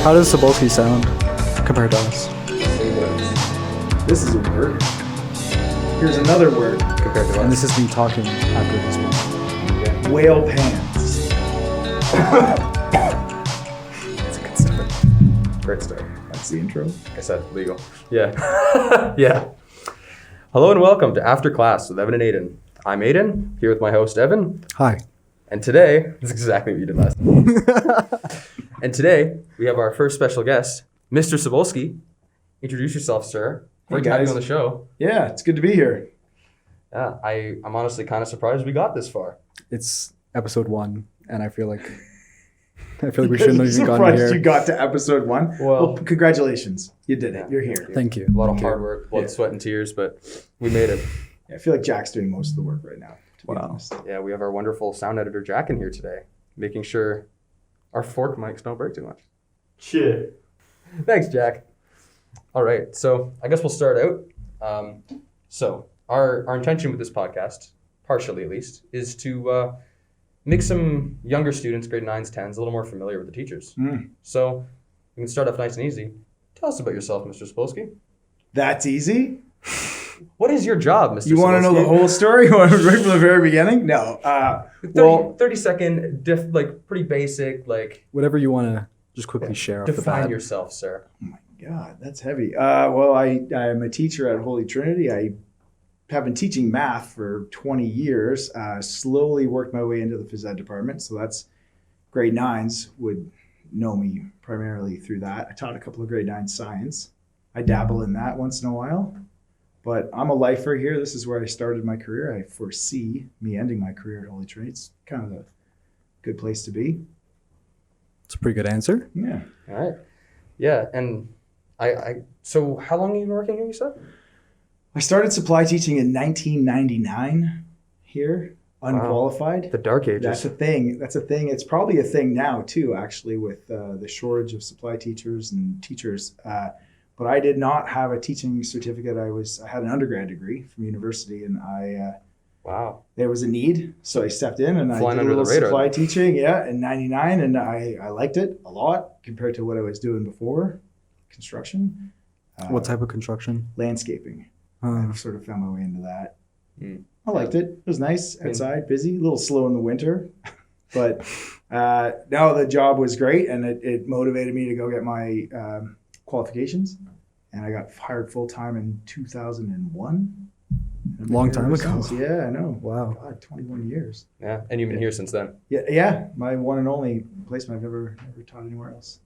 How does Cybulski sound compared to us? This is a word. Here's another word compared to us. And this is me talking after this one. Yeah. Whale pants. That's a good start. Great start. That's the intro. Like I said, legal. Yeah. Yeah. Hello and welcome to After Class with Evan and Aiden. I'm Aiden, here with my host Evan. Hi. And today, this is exactly what you did last time. And today, we have our first special guest, Mr. Cybulski. Introduce yourself, sir. Great to have you on the show. Yeah, it's good to be here. Yeah, I'm honestly kind of surprised we got this far. It's episode 1, and I feel like we shouldn't have even gotten Surprised here. you got to episode 1. Well, congratulations. You did it. Yeah. You're here. Thank you. A lot of Thank you. hard work, blood, sweat, and tears, but we made it. Yeah, I feel like Jack's doing most of the work right now, to be Wow. honest. Yeah, we have our wonderful sound editor, Jack, in here today, making sure our fork mics don't break too much. Shit. Thanks, Jack. All right, so I guess we'll start out. So our intention with this podcast, partially at least, is to make some younger students, grade 9s, 10s, a little more familiar with the teachers. So we can start off nice and easy. Tell us about yourself, Mr. Cybulski. That's easy? What is your job, Mr. You want to know the whole story? You want to right from the very beginning? No. 30-second, pretty basic, Whatever you want to just quickly share off the define bat. yourself, sir. Oh my God, that's heavy. I'm a teacher at Holy Trinity. I have been teaching math for 20 years, slowly worked my way into the phys ed department. So that's grade 9s would know me primarily through that. I taught a couple of grade 9 science. I dabble in that once in a while, but I'm a lifer here. This is where I started my career. I foresee me ending my career at Holy Trinity. It's kind of a good place to be. It's a pretty good answer. Yeah. All right. Yeah, and so how long have you been working here, you said? I started supply teaching in 1999 here, unqualified. The dark ages. That's a thing. It's probably a thing now too, actually, with the shortage of supply teachers and teachers. But I did not have a teaching certificate. I had an undergrad degree from university, and Wow. there was a need, so I stepped in and Flying I did a under the little radar, supply then. teaching. Yeah, in '99, and I liked it a lot compared to what I was doing before, construction. What type of construction? Landscaping. I sort of found my way into that. I liked it. It was nice outside, busy, a little slow in the winter. But no, the job was great, and it motivated me to go get my qualifications. And I got hired full-time in 2001. Long time ago. Yeah, I know. Wow. God, 21 years. Yeah, and you've been here since then. Yeah. My one and only placement. I've never taught anywhere else.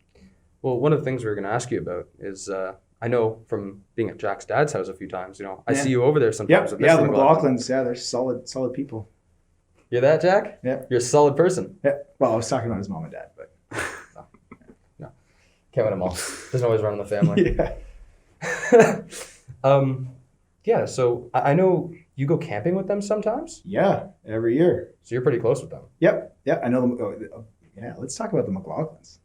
Well, one of the things we were going to ask you about is I know from being at Jack's dad's house a few times, I see you over there sometimes. Yep. With Yeah, Mr. the McLaughlin. McLaughlins. Yeah, they're solid people. You're that, Jack? Yeah. You're a solid person. Yeah. Well, I was talking about his mom and dad, but No. Can't win them all. Doesn't always run in the family. yeah. Yeah, so I know you go camping with them sometimes. Yeah, every year. So you're pretty close with them. Yep. Yeah, I know them. Yeah, let's talk about the McLaughlins.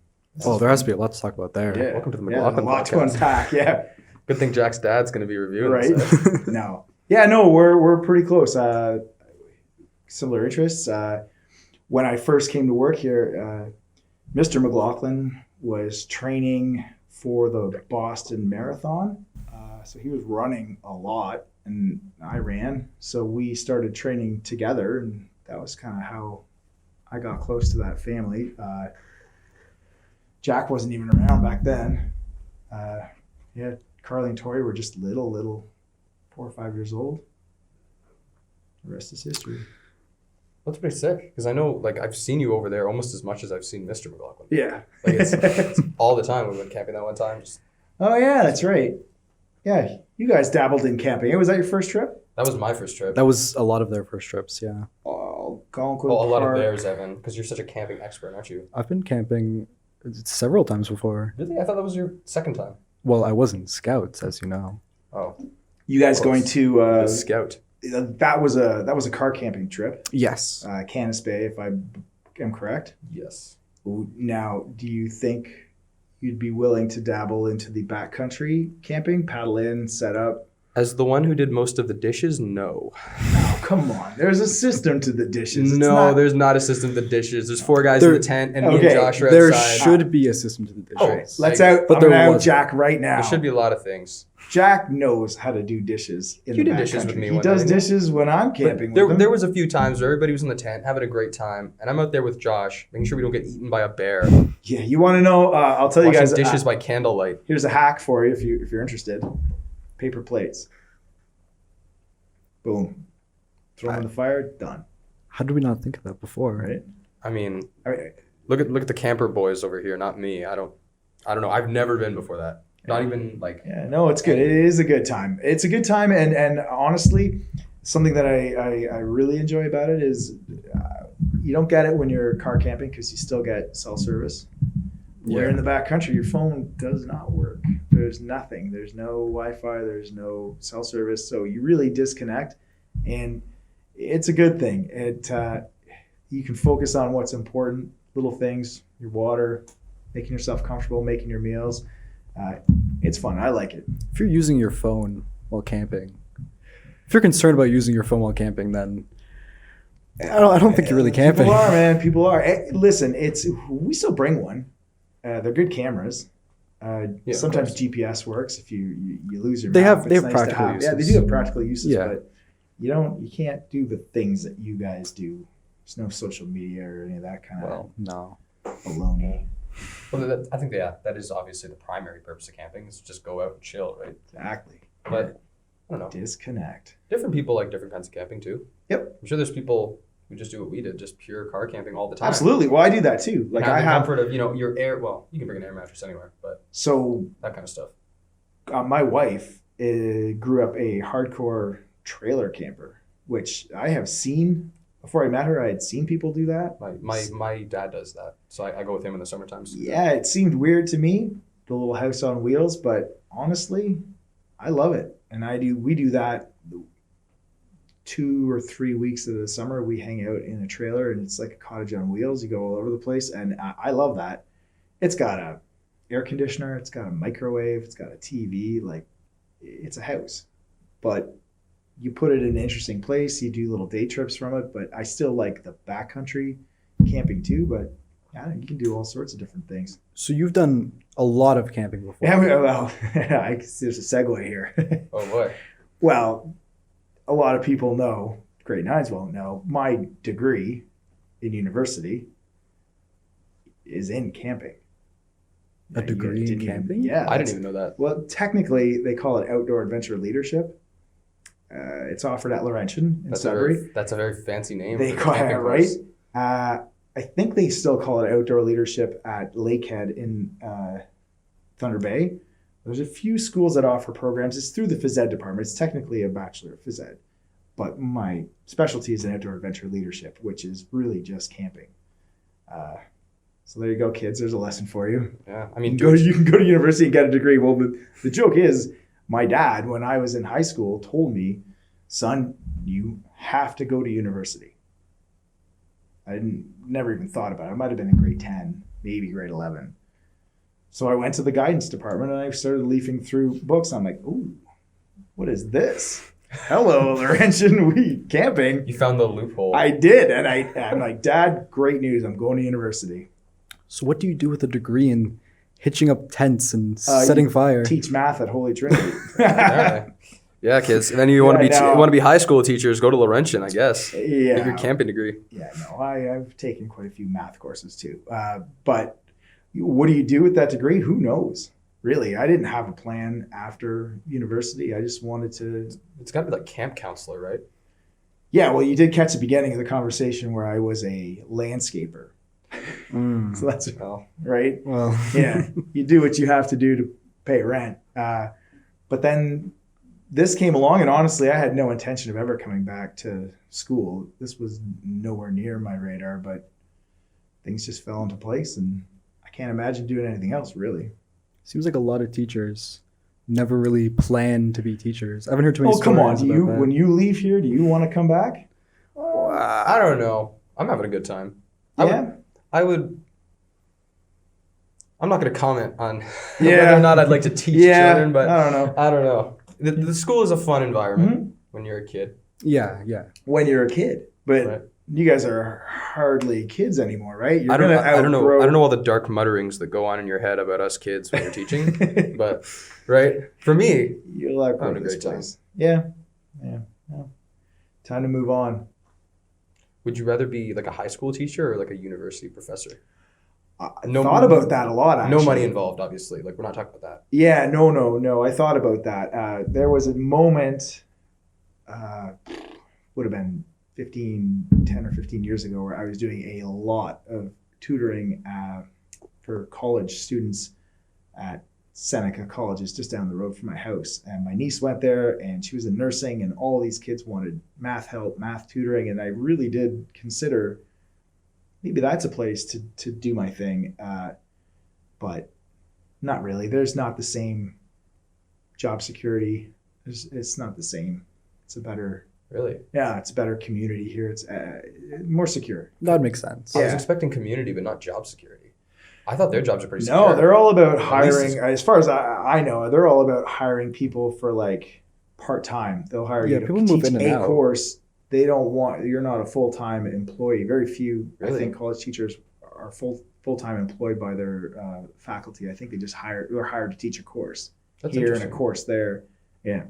Oh, there has to be a lot to talk about there. Yeah. Welcome to the Yeah, McLaughlin a lot to podcast. unpack. Yeah. Good thing Jack's dad's going to be reviewing Right. this. No. Yeah, no, we're pretty close. Similar interests. When I first came to work here, Mr. McLaughlin was training for the Boston Marathon. So he was running a lot, and I ran. So we started training together, and that was kind of how I got close to that family. Jack wasn't even around back then. Yeah, Carly and Tori were just little 4 or 5 years old. The rest is history. That's pretty sick, because I know, I've seen you over there almost as much as I've seen Mr. McLaughlin. Yeah. It's all the time. We went camping that one time. Oh, yeah, that's right. Yeah, you guys dabbled in camping. Was that your first trip? That was my first trip. That was a lot of their first trips, yeah. Oh, Algonquin Well, a lot of Park. theirs, Evan, because you're such a camping expert, aren't you? I've been camping several times before. Really? I thought that was your second time. Well, I was in Scouts, as you know. Oh. You guys going to The Scout. that was a car camping trip. Yes. Canis Bay, if I am correct. Yes. Now, do you think you'd be willing to dabble into the backcountry camping, paddle in, set up, As the one who did most of the dishes, no. Oh, come on. There's a system to the dishes. It's No, not- there's not a system to the dishes. There's 4 guys There- in the tent, and me okay, and Josh are There outside. should be a system to the dishes. Oh, Let's like- out. but I'm gonna there out wasn't. Jack right now. There should be a lot of things. Jack knows how to do dishes in You the did backcountry. dishes with me He one does night, didn't you? dishes when I'm camping There, with him. there was a few times where everybody was in the tent having a great time, and I'm out there with Josh, making sure we don't get eaten by a bear. Yeah, you want to know? I'll tell you Washing guys. dishes by candlelight. Here's a hack for you if you're interested. Paper plates. Boom. Throw them in the fire. Done. How did we not think of that before? Right. I mean, I mean, look at the camper boys over here, not me. I don't know. I've never been before that. Not even like. yeah, no, it's good. It is a good time. It's a good time, and honestly, something that I really enjoy about it is you don't get it when you're car camping because you still get cell service. Where in the back country, your phone does not work. There's nothing. There's no Wi-Fi. There's no cell service. So you really disconnect, and it's a good thing. You can focus on what's important, little things, your water, making yourself comfortable, making your meals. It's fun. I like it. If you're using your phone while camping, if you're concerned about using your phone while camping, then I don't think you're really camping. People are, man. People are. Listen, we still bring one. They're good cameras. Yeah, Sometimes GPS works if you lose your They map. have- they It's have nice to practical have. Yeah, they uses. do have practical uses, Yeah. but you can't do the things that you guys do. There's no social media or any of that kind Well, no. of baloney. Well, I think that is obviously the primary purpose of camping is just go out and chill, right? Exactly. But I don't know. Disconnect. Different people like different kinds of camping too. Yep. I'm sure there's people who just do what we did, just pure car camping all the time. Absolutely. Well, I do that too. Like Have I the have. comfort of your air. Well, you can bring an air mattress anywhere, but So that kind of stuff. my wife grew up a hardcore trailer camper, which I have seen before I met her. I had seen people do that. My dad does that, so I go with him in the summer times. Yeah, it seemed weird to me, the little house on wheels, but honestly, I love it. And we do that 2 or 3 weeks of the summer. We hang out in a trailer and it's like a cottage on wheels. You go all over the place. And I love that. It's got a air conditioner. It's got a microwave. It's got a TV. Like it's a house, but you put it in an interesting place. You do little day trips from it, but I still like the backcountry camping too, but yeah, you can do all sorts of different things. So you've done a lot of camping before. Yeah, well, there's a segue here. Oh boy. Well, a lot of people know, grade 9s won't know, my degree in university is in camping. A degree in Didn't even- camping? Yeah. I didn't even know that. Well, technically, they call it outdoor adventure leadership. It's offered at Laurentian in That's Sudbury. a very fancy name. They for a call it camping right. course. I think they still call it outdoor leadership at Lakehead in Thunder Bay. There's a few schools that offer programs. It's through the phys ed department. It's technically a bachelor of phys ed, but my specialty is in outdoor adventure leadership, which is really just camping. So there you go, kids. There's a lesson for you. Yeah, I You mean, can go to university and get a degree. Well, the joke is, my dad, when I was in high school, told me, son, you have to go to university. I never even thought about it. I might have been in grade 10, maybe grade 11. So I went to the guidance department and I started leafing through books. I'm like, ooh, what is this? Hello, Laurentian, we camping. you found the loophole. I did. And I'm like, Dad, great news. I'm going to university. So what do you do with a degree in hitching up tents and setting fire? Teach math at Holy Trinity. All right. Yeah, kids. And then you want to be no. want to be high school teachers, go to Laurentian, I guess. Yeah. Get your camping degree. Yeah, no, I've taken quite a few math courses too. But what do you do with that degree? Who knows? Really, I didn't have a plan after university. I just wanted to. It's got to be like camp counselor, right? Yeah, well, you did catch the beginning of the conversation where I was a landscaper. So that's Well, right. Well, Yeah, you do what you have to do to pay rent. But then this came along, and honestly, I had no intention of ever coming back to school. This was nowhere near my radar, but things just fell into place, and I can't imagine doing anything else, really. seems like a lot of teachers never really plan to be teachers. I haven't heard too many Oh, come on. stories about that. When you leave here, do you want to come back? I don't know. I'm having a good time. Yeah. I'm not going to comment on Yeah. whether or not I'd like to teach Yeah, children, but I don't know. I don't know. the school is a fun environment when you're a kid. Yeah. When you're a kid, but Right. you guys are hardly kids anymore, right? You're I don't know. outgrow- I don't know all the dark mutterings that go on in your head about us kids when you're teaching, but right for me, You'll outgrow having a this great time. place. Yeah. Time to move on. would you rather be like a high school teacher or like a university professor? I No- thought about that a lot, actually. No money involved, obviously. Like we're not talking about that. Yeah, no. I thought about that. There was a moment, would have been 10 or 15 years ago, where I was doing a lot of tutoring for college students at Seneca College, just down the road from my house. And my niece went there, and she was in nursing, and all these kids wanted math help, math tutoring. And I really did consider maybe that's a place to do my thing. But not really. There's not the same job security. It's not the same. It's a better community here. It's more secure. That makes sense. I was Yeah. expecting community, but not job security. I thought their jobs are pretty No, secure. they're all about least hiring. As far as I know, they're all about hiring people for like part time. They'll hire Yeah, you to people move teach in and a out. course. They don't want you're not a full time employee. Very few, I Really? think, college teachers are full time employed by their faculty. I think they're hired to teach a course That's here and a interesting. course there. Yeah.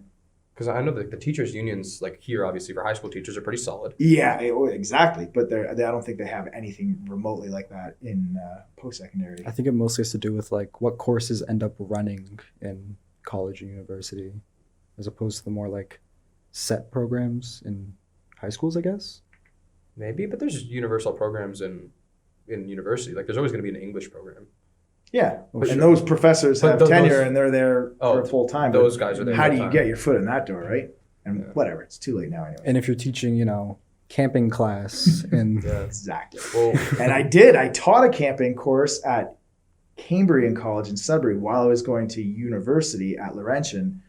Because I know that the teachers' unions, like here, obviously for high school teachers, are pretty solid. Yeah, exactly. But I don't think they have anything remotely like that in post secondary. I think it mostly has to do with like what courses end up running in college and university, as opposed to the more like set programs in high schools, I guess. Maybe, but there's universal programs in university. Like there's always going to be an English program. Yeah, Oh, and sure. those professors But have those- tenure and they're there Oh, for full time. those guys are there How do you full-time. get your foot in that door, right? And Yeah. whatever, it's too late now anyway. And if you're teaching, camping class and Yeah. Exactly. Well, And I taught a camping course at Cambrian College in Sudbury while I was going to university at Laurentian.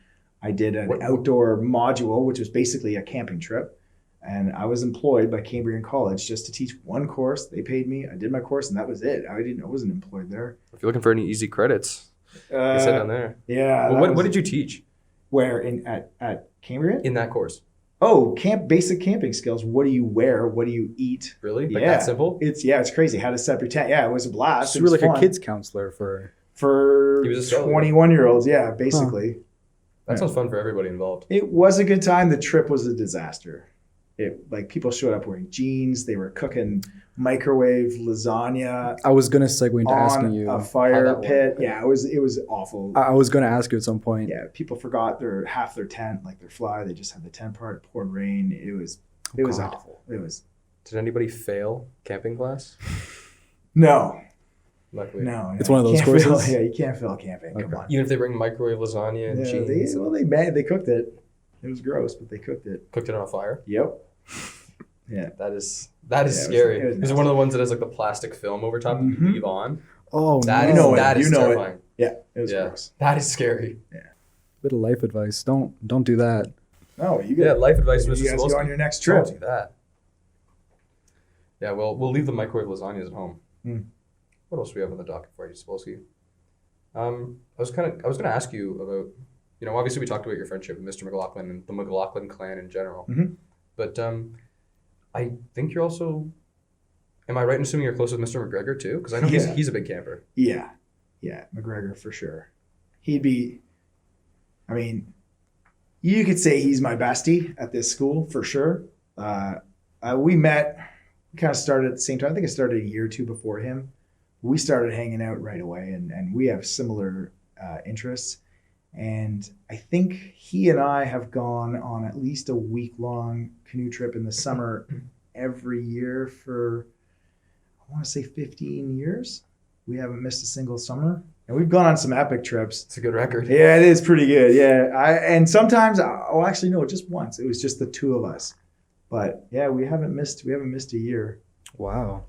I did an What- outdoor module, which was basically a camping trip. And I was employed by Cambrian College just to teach one course. They paid me. I did my course, and that was it. I wasn't employed there. if you're looking for any easy credits, they said down there. Yeah. Well, that what was- did you teach Where at Cambrian? in that course? Oh, basic camping skills. What do you wear? What do you eat? Really? Like Yeah. that simple? It's crazy. How to set up your tent. Yeah, it was a blast. so It you were was like fun. a kids counselor for For He was a seller. 21-year-olds. Yeah, basically. That sounds fun for everybody involved. It was a good time. The trip was a disaster. People showed up wearing jeans. They were cooking microwave lasagna I was gonna segue into asking on you. a How fire that pit. worked. Yeah, it was awful. I was gonna ask you at some point. Yeah, people forgot half their tent, like their fly. They just had the tent part. It poured rain. It was God. awful. It was Did anybody fail camping class? no. Luckily. No, It's one of you those can't fail- courses? yeah, you can't fail camping. Come Okay. on. Even if they bring microwave lasagna and Yeah, cheese, they cooked it. It was gross, but they cooked it. cooked it on a fire. Yep. Yeah. That is Yeah, it was- scary. it was This is one of the ones that has like the plastic film over top that you Mhm. leave on. Oh That no. is You know it. that is You know it. terrifying. Yeah, it was Yeah. gross. That is scary. Bit of life advice. Don't do that. No, you Yeah, got life advice, you Mr. guys go on Cybulski. your next trip. Don't do that. Yeah, well, we'll leave the microwave lasagnas at home. Hmm. What else do we have on the docket for you, Cybulski? I was going to ask you about, obviously we talked about your friendship with Mr. McLaughlin and the McLaughlin clan in general. Mhm. But I think you're also, am I right in assuming you're close with Mr. McGregor too? Because I know Yeah. he's a big camper. Yeah, McGregor for sure. He'd be. I mean, you could say he's my bestie at this school for sure. We met. We kind of started at the same time. I think I started a year or two before him. We started hanging out right away, and we have similar interests. And I think he and I have gone on at least a week-long canoe trip in the summer every year for, I want to say 15 years. We haven't missed a single summer. And we've gone on some epic trips. It's a good record. Yeah, it is pretty good. Yeah. And sometimes, actually, no, just once. It was just the two of us. But yeah, we haven't missed a year. Wow.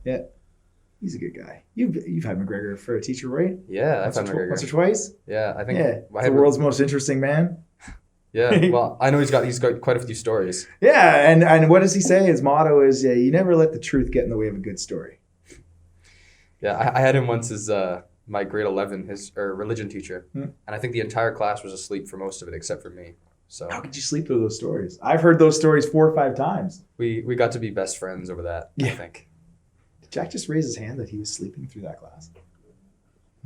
He's a good guy. You've had McGregor for a teacher, right? Yeah, I've Once had or McGregor. once or twice? Yeah, I think. Yeah. I The world's most interesting man. Yeah, well, I know he's got quite a few stories. Yeah, and what does he say? His motto is, you never let the truth get in the way of a good story. Yeah, I had him once as my grade 11, his religion teacher, Hmm. and I think the entire class was asleep for most of it except for me. So How could you sleep through those stories? I've heard those stories 4 or 5 times. we got to be best friends over that. I Yeah. think. Did Jack just raise his hand that he was sleeping through that class?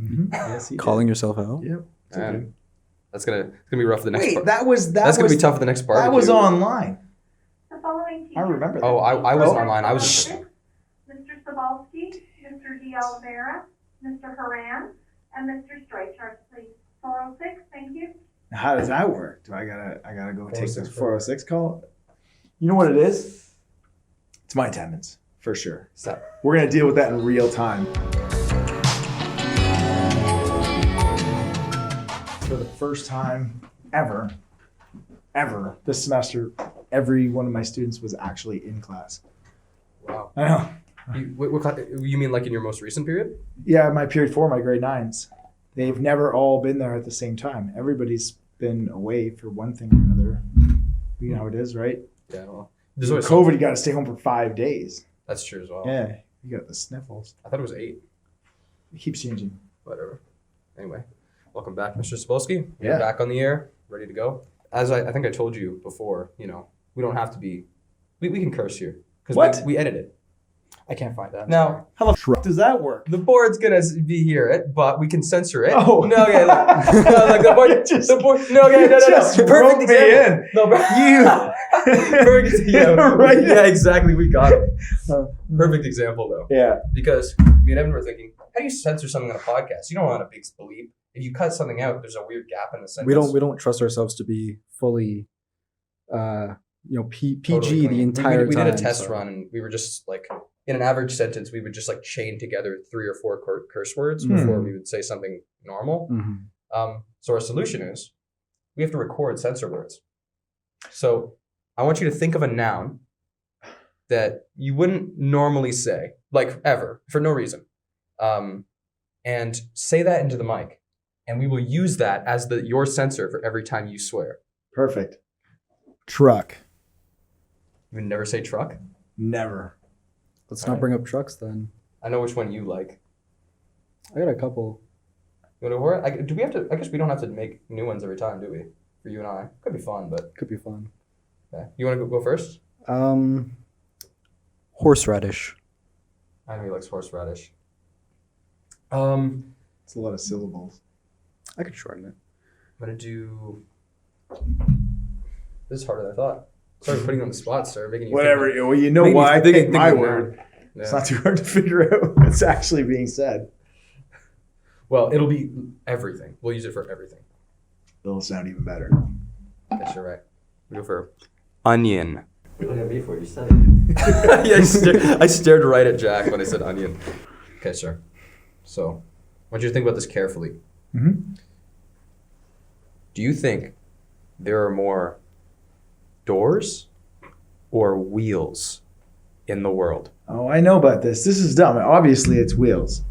Mm-hmm. Yes, he Calling yourself out? did. Yep. It's okay. Man, it's gonna be rough for the next Wait, part. that's gonna be tough for the next part. That was online. The following I remember that. Oh, I wasn't Oh. online. I was. Mr. Cybulski, Mr. De Oliveira, Mr. Haran, and Mr. Streichart, please. 406, thank you. How does that work? Do I gotta go take the 406 406 call? You know what it is? It's my attendance, for sure. Stop. We're gonna deal with that in real time. For the first time ever this semester, every one of my students was actually in class. Wow. I know. You mean like in your most recent period? Yeah, my period 4, my grade 9s. They've never all been there at the same time. Everybody's been away for one thing or another. You know how it is, right? Yeah. Well, With there's always COVID, you got to stay home for 5 days. That's true as well. Yeah, you got the sniffles. I thought it was 8. It keeps changing. Whatever. Anyway, welcome back, Mr. Cybulski. You're Yeah. back on the air, ready to go. As I think I told you before, we don't have to be. We can curse here because What? we edit it. I can't find that. Now How the fuck does that work? the board's gonna be hear it, but we can censor it. Oh. No, okay, like the board. Just- the board. No, okay, no. just Perfect roped me example. in. No, You. perfect. Yeah, Right. Yeah, exactly. We got it. Uh, Perfect example though, Yeah. because me and Evan were thinking, how do you censor something on a podcast? You don't want a big bleep. If you cut something out, there's a weird gap in the sentence. We don't trust ourselves to be fully, PG Totally the clean. entire we time. did a test so- run, and we were just like, in an average sentence, we would just like chain together 3 or 4 curse words Hmm. before we would say something normal. Mhm. So our solution is we have to record censor words. So I want you to think of a noun that you wouldn't normally say, like ever, for no reason, and say that into the mic, and we will use that as your censor for every time you swear. Perfect. Truck. You would never say truck. Never. Let's Alright. not bring up trucks then. I know which one you like. I got a couple. You want to do we have to? I guess we don't have to make new ones every time, do we? For you and I, could be fun, but Could be fun. yeah. You want to go first? Horseradish. I know he likes horseradish. It's a lot of syllables. I could shorten it. I'm gonna do. This is harder than I thought. Sorry for putting you on the spot, sir. Making you Whatever. Think, Well, you know Think- why I think- picked think my of a word. noun. It's Yeah. not too hard to figure out what's actually being said. Well, it'll be everything. We'll use it for everything. It'll sound even better. Yes, you're right. We go for onion. Look at me before you said it. Yeah, I stared right at Jack when I said onion. Okay, sir. So, I want you to think about this carefully. Mm-hmm. Do you think there are more doors or wheels in the world? Oh, I know about this. This is dumb. Obviously, it's wheels.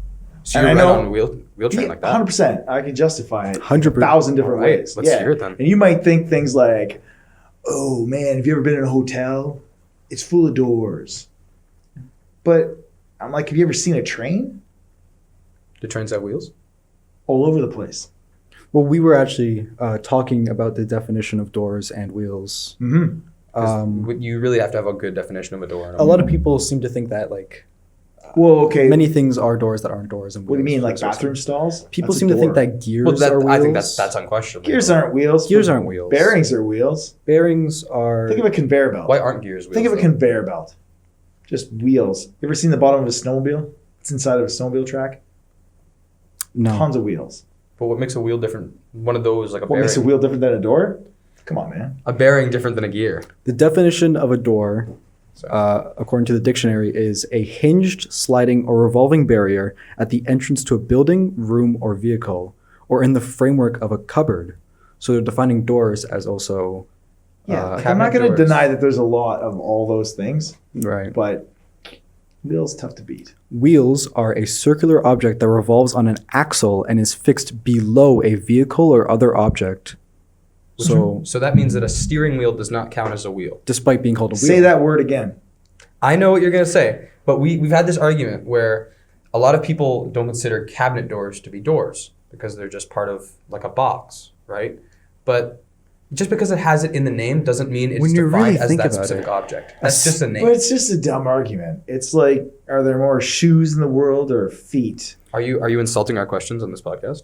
So And you're I right know- on a wheel train like that? 100%. I can justify it 100%. 1,000 different Alright, ways. let's hear it then. And you might think things like, oh man, have you ever been in a hotel? It's full of doors. But I'm like, have you ever seen a train? Do trains have wheels? All over the place. Well, we were actually talking about the definition of doors and wheels. Mm-hmm. 'Cause you really have to have a good definition of a door. A lot of people seem to think that Well, okay. many things are doors that aren't doors. And What do you wheels mean, are like supposed bathroom stalls? People That's a seem to think door. that gears Well, are wheels. I think that's unquestionable. Gears aren't wheels. Gears aren't wheels. Bearings are wheels. Bearings are. Think of a conveyor belt. Why aren't gears wheels? Think of a though? conveyor belt. Just wheels. You ever seen the bottom of a snowmobile? It's inside of a snowmobile track. No. Tons of wheels. But what makes a wheel different? One of those, like a What bearing. makes a wheel different than a door? Come on, man. A bearing different than a gear. The definition of a door, So, according to the dictionary, is a hinged, sliding, or revolving barrier at the entrance to a building, room, or vehicle, or in the framework of a cupboard. So they're defining doors as also. Yeah, Uh, I'm cabinet not going to doors. deny that there's a lot of all those things, Right. but wheels tough to beat. Wheels are a circular object that revolves on an axle and is fixed below a vehicle or other object. So, so that means that a steering wheel does not count as a wheel. despite being called a wheel. Say that word again. I know what you're going to say, but we've had this argument where a lot of people don't consider cabinet doors to be doors because they're just part of like a box, right? But Just because it has it in the name doesn't mean it's When you defined really as think that about specific it. object. That's just a name. But it's just a dumb argument. It's like, are there more shoes in the world or feet? Are you insulting our questions on this podcast?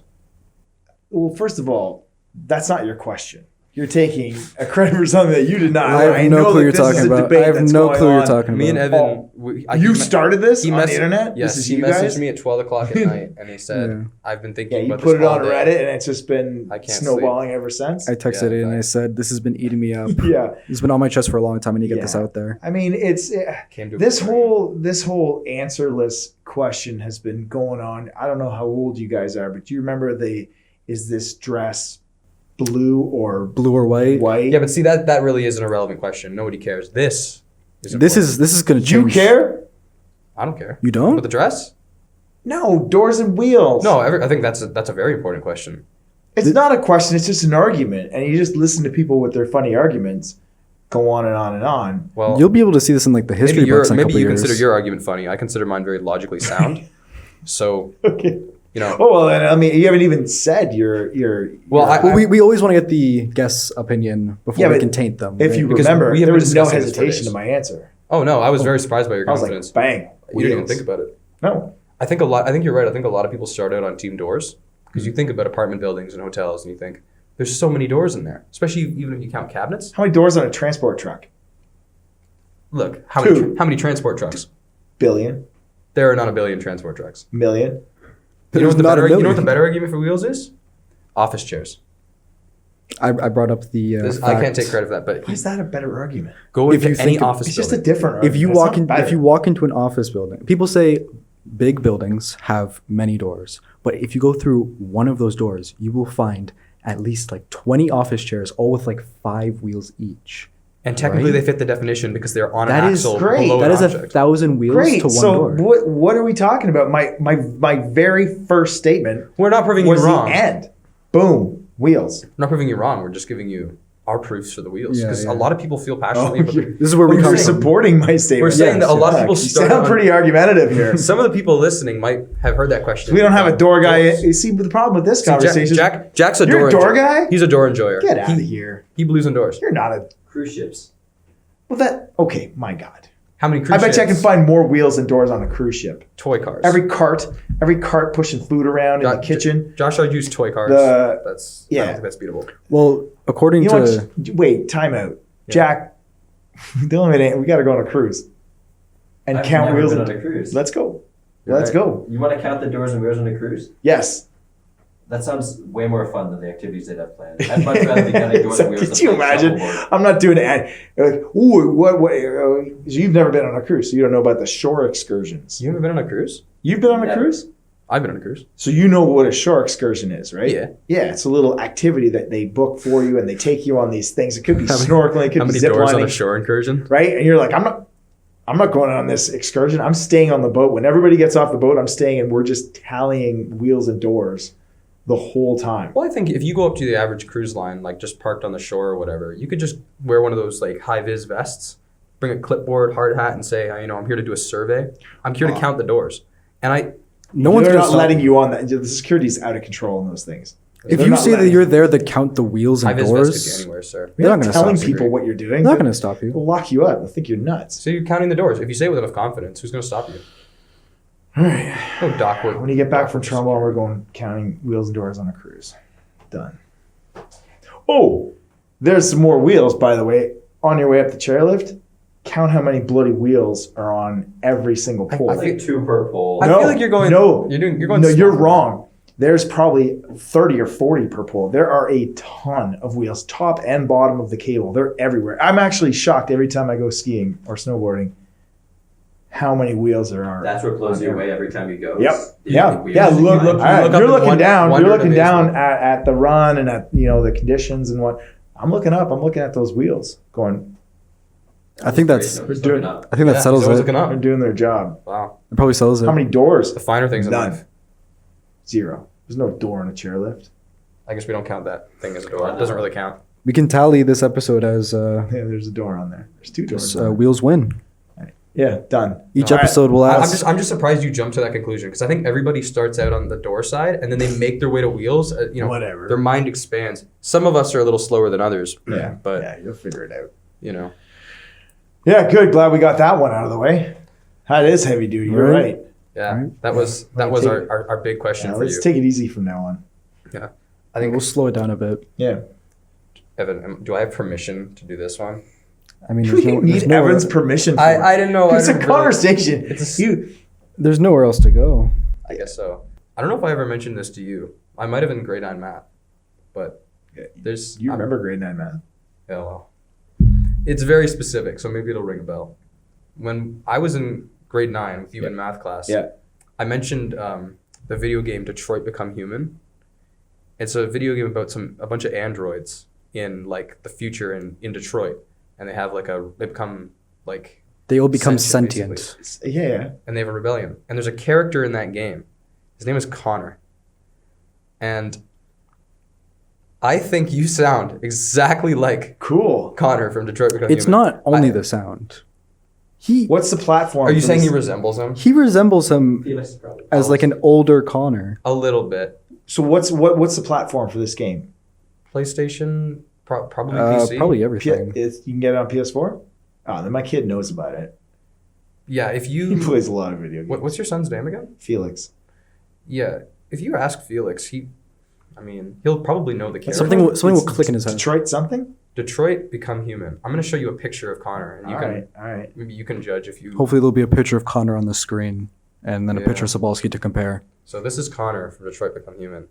Well, first of all, that's not your question. You're taking a credit for something that you did not. I have no know clue that you're this is talking a about. debate I have that's no going clue you're on. talking Me and about. Evan, You started this on the mess- internet? Yes, This is he you messaged guys? me at 12 o'clock at night, and he said, Yeah. "I've been Yeah, thinking you about put this it all on day." Reddit, and it's just been I can't snowballing ever since. I texted Yeah, it and I thanks. said, "This has been eating me up. Yeah, It's been on my chest for a long time. I need to get this Yeah. out there." I mean, it's Came to a this conclusion. whole answerless question has been going on. I don't know how old you guys are, but do you remember is this dress blue or Blue or white? white? Yeah, but see that really is an irrelevant question. Nobody cares. This is This important. is going to Do you change. care? I don't care. You don't? But the dress? No, doors and wheels. No, I think that's a very important question. It's not a question. It's just an argument, and you just listen to people with their funny arguments go on and on and on. Well, You'll be able to see this in like the history maybe books in a maybe couple you years. consider your argument funny. I consider mine very logically sound. So Okay. you know, Oh well, then I mean, you haven't even said your. Well, your- Well, we always want to get the guest's opinion before Yeah, we but can taint them. if right? you Because remember, we have there been was no discussing this for hesitation days. to my answer. oh no, I was very surprised by your I was confidence. like, bang. You didn't even wheels. think about it. No. I think you're right. I think a lot of people start out on team doors because you think about apartment buildings and hotels and you think there's so many doors in there, especially even if you count cabinets. How many doors on a transport truck? Look, how Two. many transport trucks? Billion, There are not a billion transport trucks. million. You know There's what the not a better you know what million. the better argument for wheels is? Office chairs. I brought up the. I can't take credit for that, but Why is that a better argument? go If into you any think of- office It's just a building. different If argument. you It's walk not in, better. if you walk into an office building, people say big buildings have many doors, but if you go through one of those doors, you will find at least like 20 office chairs, all with like 5 wheels each. And technically, Right? they fit the definition because they're on That an is axle great. below That an is object. 1,000 wheels Great. to one So door. what are we talking about? My very first statement We're not proving you was the wrong. end. Boom. Wheels. We're not proving you wrong. We're just giving you our proofs for the wheels Yeah, because yeah. a lot of people feel passionately Oh, about you're- This is where we You're come from. supporting my statement. We're saying that a lot of people You start sound on- pretty argumentative here. Some of the people listening might have heard that question. We don't have a door guy. Doors. You see, but the problem with this See, conversation Jack's a You're door a door enjoyer. guy? He's a door enjoyer. Get out of He- here. He believes in doors. You're not a. Cruise ships. Well, okay, my God. How many I cruise bet you I can ships? find more wheels and doors on a cruise ship. Toy cars. Every cart pushing food around in the kitchen. Josh, I'd use toy cars. I don't Yeah. think that's beatable. Well, according You know to what? Wait, time out. Jack, the only minute, we got to go on a cruise. And I've count never wheels. been And, on a cruise. let's go. You're Let's right. go. You want to count the doors and wheels on a cruise? Yes. That sounds way more fun than the activities they'd have planned. I'd much rather be counting doors and wheels. Could than you playing imagine? shuffleboard. I'm not doing it. Like, ooh, what you've never been on a cruise, so you don't know about the shore excursions. You haven't been on a cruise? You've been on a Never. cruise? I've been on a cruise. So you know what a shore excursion is, right? Yeah. Yeah, it's a little activity that they book for you, and they take you on these things. It could be How many- snorkeling, it could How be many zip doors on a lining, shore incursion? right? And you're like, I'm not going on this excursion. I'm staying on the boat. When everybody gets off the boat, I'm staying, and we're just tallying wheels and doors the whole time. Well, I think if you go up to the average cruise line, like just parked on the shore or whatever, you could just wear one of those like high-vis vests, bring a clipboard, hard hat, and say, I'm here to do a survey. I'm here to count the doors. And no one's They're going not to stop letting you. you on that. The security's out of control in those things. If They're you not say that letting you're there to count the wheels and high-vis vests could get doors, anywhere, sir. You're They're not not gonna telling stop people you. what you're doing. they're not going to stop you. They'll lock you up. They'll think you're nuts. So you're counting the doors. If you say it with enough confidence, who's going to stop you? All right. No dock work. When you get back from Trumbull, we're going counting wheels and doors on a cruise. Done. Oh, there's some more wheels, by the way. On your way up the chairlift, count how many bloody wheels are on every single pole. I I think 2 per pole. I feel like you're going. No, You're going. no, you're smart. wrong. There's probably 30 or 40 per pole. There are a ton of wheels, top and bottom of the cable. They're everywhere. I'm actually shocked every time I go skiing or snowboarding how many wheels there are. That's what blows you away every time you go. Yep. is the Yeah. wheels. Yeah. You Look, look- you all right, look up you're in looking down. wonder You're and looking down amazement. at the run and at the conditions and what. I'm looking up. I'm looking at those wheels, going. I think that's. Great. We're doing- I think that Yeah, settles he's always it. looking It up. They're doing their job. Wow. probably settles it. How many doors? The finer things in None. life. 0. There's no door on a chairlift. I guess we don't count that thing as a door. It doesn't really count. We can tally this episode as Yeah, there's a door on there. There's 2 doors. on there. wheels win. Yeah, done. Each All right. episode will ask. I'm just surprised you jumped to that conclusion because I think everybody starts out on the door side and then they make their way to wheels. Whatever. Their mind expands. Some of us are a little slower than others. Yeah, but yeah, you'll figure it out. Yeah, good. Glad we got that one out of the way. That is heavy duty. You're right. Right. that was our big question for let's you. take it easy from now on. Yeah, I think we'll slow it down a bit. Yeah. Evan, do I have permission to do this one? I mean, We need Evan's permission for it. I didn't know. It's a conversation. There's nowhere else to go. I guess so. I don't know if I ever mentioned this to you. I might have in grade 9 math, but there's. You remember grade 9 math? Yeah, well, it's very specific, so maybe it'll ring a bell. When I was in grade 9 with you in math class, I mentioned the video game Detroit Become Human. It's a video game about a bunch of androids in like the future in Detroit, and they have They all become sentient, sentient. Yeah. and they have a rebellion. And there's a character in that game. His name is Connor, and I think you sound exactly like Cool. Connor from Detroit Become It's Human. not only the sound. What's the platform? Are you for saying this? he resembles him? He resembles him Felix is probably. as like an older Connor. A little bit. So what's the platform for this game? PlayStation, probably PC. Probably You everything. can get it on PS4? Oh, then my kid knows about it. Yeah, if He you. plays a lot of video games. What's your son's name again? Felix. Yeah, if you ask Felix, he'll probably know the character. Something will It's click in his head. Detroit something? Detroit Become Human. I'm gonna show you a picture of Connor, and you can All right. maybe you can judge if you. Hopefully there'll be a picture of Connor on the screen and then a Yeah. picture of Cybulski to compare. So this is Connor from Detroit Become Human.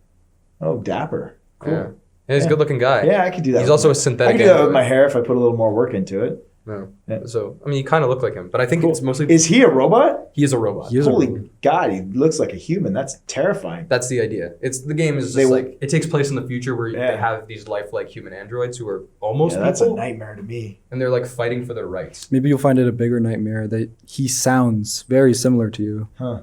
Oh, dapper. Cool. Yeah, and he's a good-looking guy. Yeah, I could do that. He's with also my- a synthetic. I could do that with android. my hair if I put a little more work into it. No. Yeah. So I mean, you kind of look like him, but I think Cool. it's mostly Is he a robot? he is a robot. He is a Holy robot. God, he looks like a human. That's terrifying. That's the idea. The game is just They- like it takes place in the future where Yeah. they have these lifelike human androids who are almost Yeah, that's a people, nightmare to me. and they're like fighting for their rights. Maybe you'll find it a bigger nightmare that he sounds very similar to you. Huh.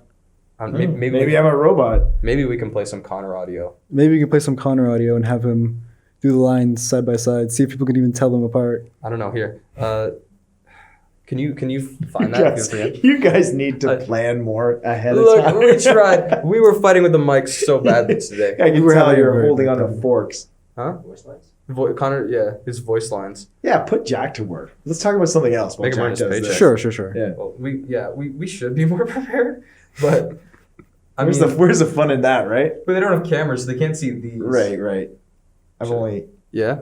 Maybe I'm a robot. maybe we can play some Connor audio. Maybe you can play some Connor audio and have him do the lines side by side. See if people can even tell them apart. I don't know here. Can you find that? You guys need to plan more ahead of Look, time. we tried. We were fighting with the mics so badly today. I can We were tell having a you're very holding good on to time. forks. Huh? Voice lines? Connor, yeah, his voice lines. Yeah, put Jack to work. Let's talk about something else. While Make him earn Jack his does paycheck. this. Sure. Yeah. Well, we should be more prepared, but Where's the fun in that, right? but they don't have cameras, so they can't see these. Right. I've Sure. only. Yeah.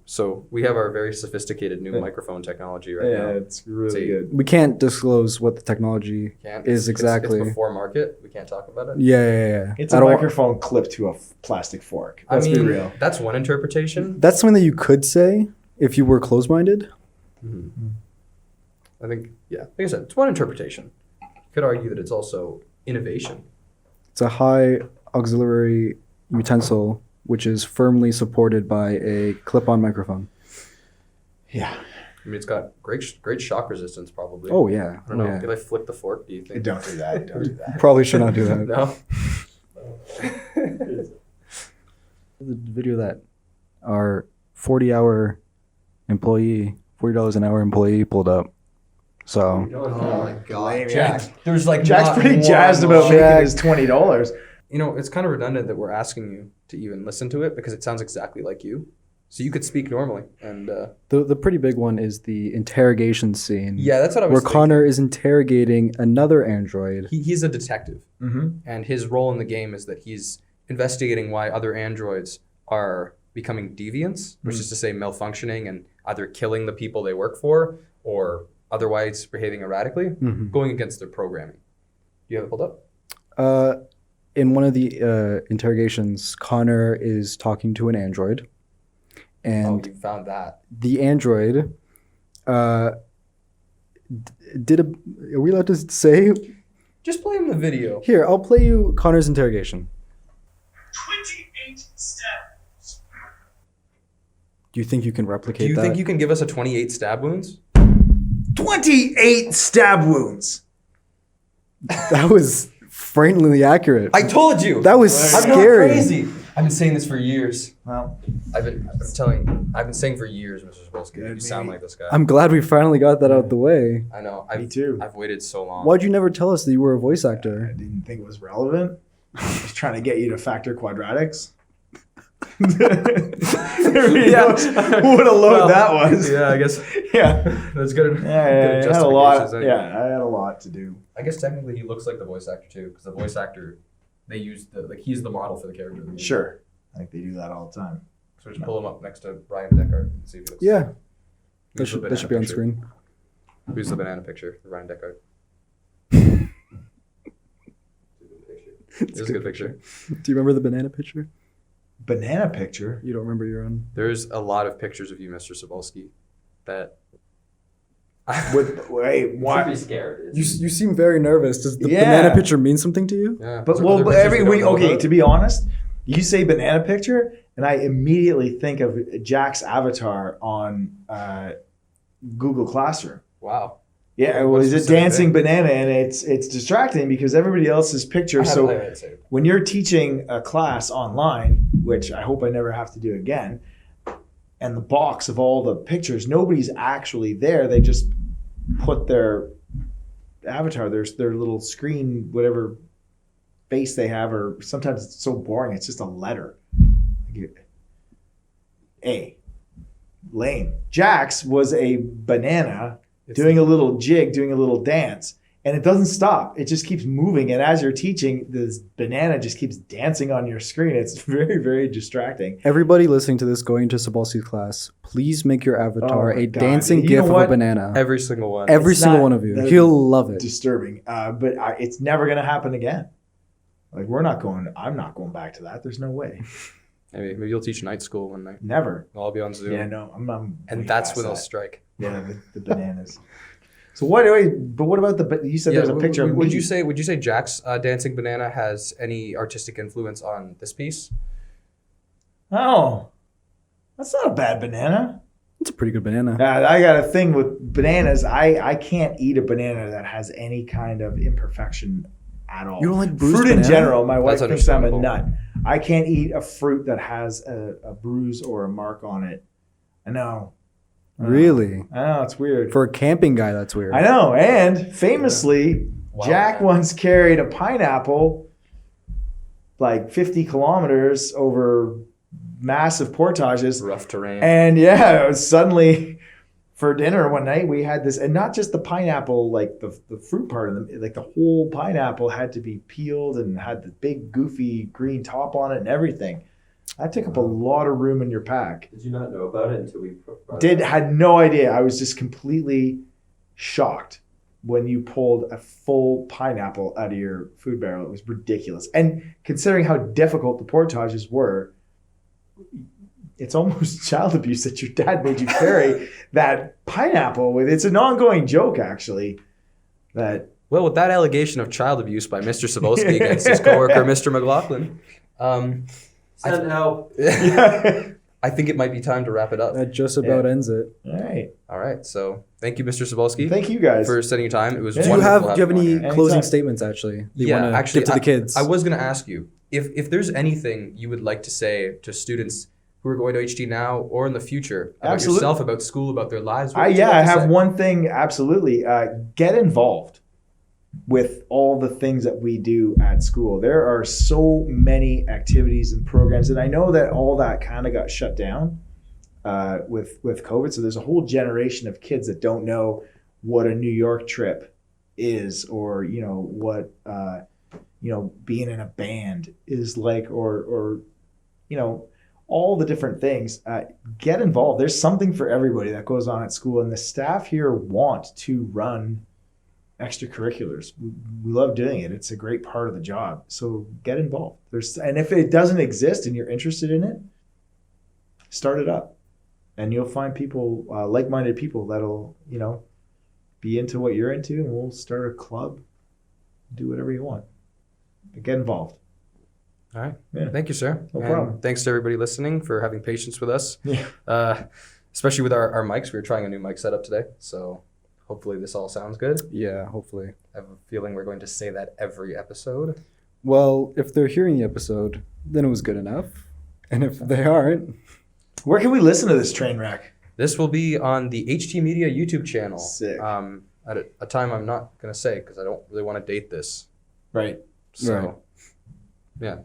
So we have our very sophisticated new microphone technology right now. It's really See. good. We can't disclose what the technology Can't, is exactly. It's before market. We can't talk about it. Yeah. It's I a don't- microphone clipped to a plastic fork. Let's be real. That's one interpretation. That's something that you could say if you were closed-minded. I think, yeah, like I said, it's one interpretation. You could argue that it's also innovation. It's a high auxiliary utensil which is firmly supported by a clip-on microphone. Yeah. I mean, it's got great shock resistance, probably. Oh yeah. I don't know. Yeah. Did I flick the fork? Do you think? Don't do that. Don't do that. Probably should not do that. No. The video that our 40-hour employee, $40 an hour employee pulled up. So Oh my God, Lame, Jack! yeah. There's like Jack's not pretty one jazzed about line. making his $20. You know, it's kind of redundant that we're asking you to even listen to it because it sounds exactly like you. So you could speak normally, and the pretty big one is the interrogation scene. yeah, that's what I was. Where thinking. Connor is interrogating another android. He's a detective, Mm-hmm. and his role in the game is that he's investigating why other androids are becoming deviants, which is to say malfunctioning and either killing the people they work for or otherwise behaving erratically, going against their programming. Do you have it pulled up? In one of the interrogations, Connor is talking to an android. And You found that. the android did a... Are we allowed to say? Just play him the video. Here, I'll play you Connor's interrogation. 28 steps. Do you think you can replicate Do you that? think you can give us a 28 stab wounds? 28 stab wounds. That was frighteningly accurate. I told you. That was I'm not scary. crazy. I've been saying this for years. Well, I've been saying for years, Mr. Cybulski, you sound like this guy. I'm glad we finally got that out the way. I know. me too. I've waited so long. Why'd you never tell us that you were a voice I actor? didn't think it was relevant. I was trying to get you to factor quadratics. Everybody knows what a load that was. Yeah, I guess Yeah. that's good. Yeah, good I had a lot. justifications anyway. Yeah, I had a lot to do. I guess technically he looks like the voice actor too, because the voice actor, they use he's the model for the character. in the movie. Sure. I think they do that all the time. So just pull him up next to Brian Deckard and see if he looks. Yeah, Who's the that should be on banana picture? screen. Who's the banana picture? Ryan Deckard. It's a good picture. Do you remember the banana picture? Banana picture. You don't remember your own? There's a lot of pictures of you, Mr. Cybulski, that. Wait, Should be why? scared. You seem very nervous. Does the Yeah. banana picture mean something to you? Yeah. But Is there well, other but pictures every we don't week. know Okay, about? to be honest, you say banana picture, and I immediately think of Jack's avatar on Google Classroom. Wow. Yeah, it What was a specific dancing thing? banana, and it's distracting because everybody else's picture. So when you're teaching a class online, which I hope I never have to do again, and the box of all the pictures, nobody's actually there. They just put their avatar, their little screen, whatever face they have, or sometimes it's so boring, it's just a letter. A. Lame. Jack's was a banana doing a little jig, doing a little dance, and it doesn't stop. It just keeps moving, and as you're teaching, this banana just keeps dancing on your screen. It's very, very distracting. Everybody listening to this going to Cybulski's class, please make your avatar Oh my a God. dancing You gif know of a what? banana. Every single one. Every It's single not- one of you. that- He'll love it. Disturbing, but it's never going to happen again. Like I'm not going back to that. There's no way. Maybe you'll teach night school one night. Never. We'll all be on Zoom. Yeah, no, I'm way And that's past when they'll that. strike. Yeah, the bananas. So what? But what about you said there's a picture of Would me. you say Jack's dancing banana has any artistic influence on this piece? Oh, that's not a bad banana. It's a pretty good banana. I got a thing with bananas. I can't eat a banana that has any kind of imperfection at all. You don't like bruised fruit in banana? general. My wife That's thinks I'm a understandable. nut. I can't eat a fruit that has a bruise or a mark on it. I know. Really? I know, it's weird. For a camping guy, that's weird. I know. And famously, Wow. Jack once carried a pineapple like 50 kilometers over massive portages. Rough terrain. And yeah, it was suddenly for dinner one night we had this, and not just the pineapple, like the fruit part of them, like the whole pineapple had to be peeled and had the big goofy green top on it and everything. That took up a lot of room in your pack. Did you not know about it until we brought it up? Had no idea. I was just completely shocked when you pulled a full pineapple out of your food barrel. It was ridiculous. And considering how difficult the portages were, it's almost child abuse that your dad made you carry that pineapple with. It's an ongoing joke, actually. That Well, with that allegation of child abuse by Mr. Cybulski against his coworker, Mr. McLaughlin, Send help. I think it might be time to wrap it up. That just about ends it. all right. All right. So thank you, Mr. Cybulski, Thank you guys. for spending your time. It was Do you Do you wonderful have having any you on here. closing Anytime. statements actually? that you Yeah, wanna actually, give to the kids? I was going to ask you if there's anything you would like to say to students who are going to HT now or in the future about Absolutely. yourself, about school, about their lives. What would you I like to have say? one thing. Absolutely, get involved with all the things that we do at school. There are so many activities and programs, and I know that all that kind of got shut down with COVID. So there's a whole generation of kids that don't know what a New York trip is, or what being in a band is like, or all the different things. Get involved. There's something for everybody that goes on at school, and the staff here want to run extracurriculars. We love doing it. It's a great part of the job. So get involved. And if it doesn't exist and you're interested in it, start it up, and you'll find people, like-minded people that'll be into what you're into, and we'll start a club. Do whatever you want. But get involved. All right. Yeah. Thank you, sir. No And problem. thanks to everybody listening for having patience with us. Yeah. Especially with our mics. We were trying a new mic setup today. So hopefully this all sounds good. Yeah, hopefully. I have a feeling we're going to say that every episode. Well, if they're hearing the episode, then it was good enough. And if they aren't, Where can we listen to this train wreck? This will be on the HT Media YouTube channel. Sick. At a time I'm not going to say because I don't really want to date this. Right. So, Right. yeah.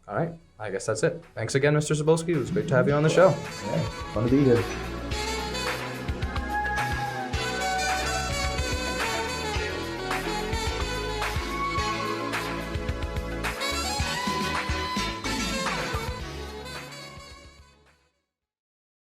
All right. I guess that's it. Thanks again, Mr. Cybulski. It was great to have you on the show. Yeah, fun to be here.